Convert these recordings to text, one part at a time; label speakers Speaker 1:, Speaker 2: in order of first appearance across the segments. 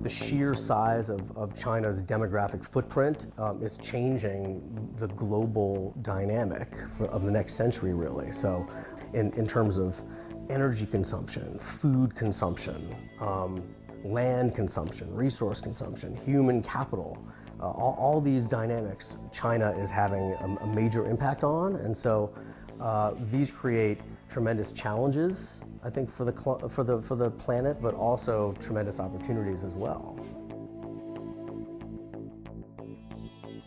Speaker 1: The sheer size of China's demographic footprint is changing the global dynamic of the next century, really. So in terms of energy consumption, food consumption, land consumption, resource consumption, human capital, all these dynamics China is having a major impact on. And so these create tremendous challenges, I think, for the planet, but also tremendous opportunities as well.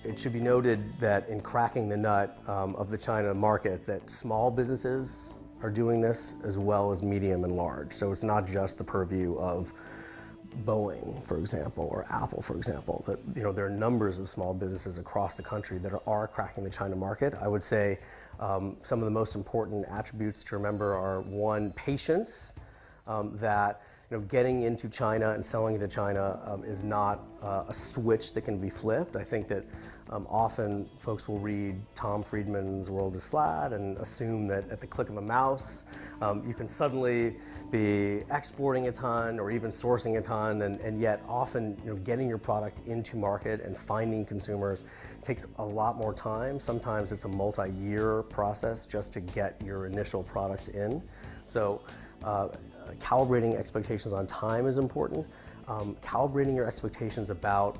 Speaker 1: It should be noted that in cracking the nut of the China market, that small businesses are doing this as well as medium and large. So it's not just the purview of Boeing, for example, or Apple, for example. That, you know, there are numbers of small businesses across the country that are cracking the China market. I would say some of the most important attributes to remember are, one, patience. That, you know, getting into China and selling into China is not a switch that can be flipped. I think that often folks will read Tom Friedman's World is Flat and assume that at the click of a mouse you can suddenly be exporting a ton or even sourcing a ton, and yet often, you know, getting your product into market and finding consumers takes a lot more time. Sometimes it's a multi-year process just to get your initial products in. So calibrating expectations on time is important. Calibrating your expectations about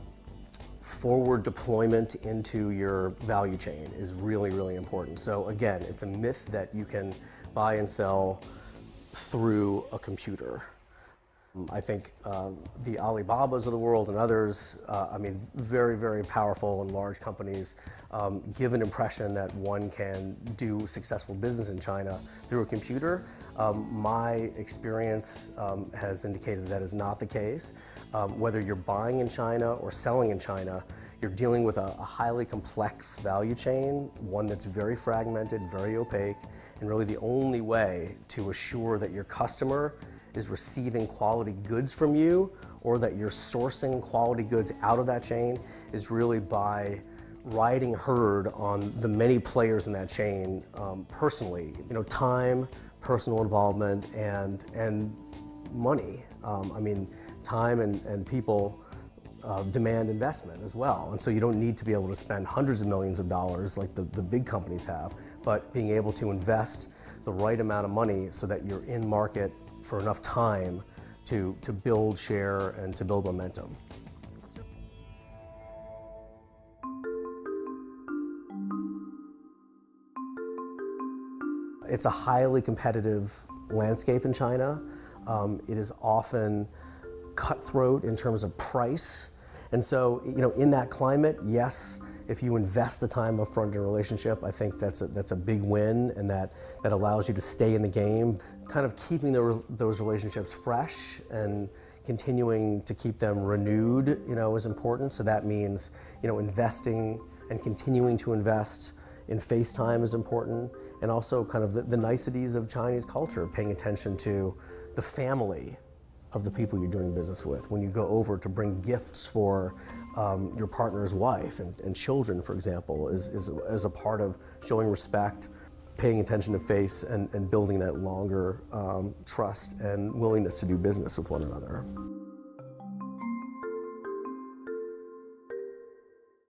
Speaker 1: forward deployment into your value chain is really, really important. So again, it's a myth that you can buy and sell through a computer. I think the Alibabas of the world and others, I mean, very, very powerful and large companies give an impression that one can do successful business in China through a computer. My experience has indicated that is not the case. Whether you're buying in China or selling in China, you're dealing with a highly complex value chain, one that's very fragmented, very opaque, and really the only way to assure that your customer is receiving quality goods from you, or that you're sourcing quality goods out of that chain, is really by riding herd on the many players in that chain personally. You know, time, personal involvement, and money. I mean, time and people demand investment as well. And so you don't need to be able to spend hundreds of millions of dollars like the big companies have, but being able to invest the right amount of money so that you're in market for enough time to build share and to build momentum. It's a highly competitive landscape in China. It is often cutthroat in terms of price. And so, you know, in that climate, yes, if you invest the time upfront in a relationship, I think that's a big win, and that allows you to stay in the game. Kind of keeping those relationships fresh and continuing to keep them renewed, you know, is important. So that means, you know, investing and continuing to invest in face time is important, and also kind of the niceties of Chinese culture, paying attention to the family of the people you're doing business with. When you go over to bring gifts for your partner's wife and children, for example, is a part of showing respect, paying attention to face, and building that longer trust and willingness to do business with one another.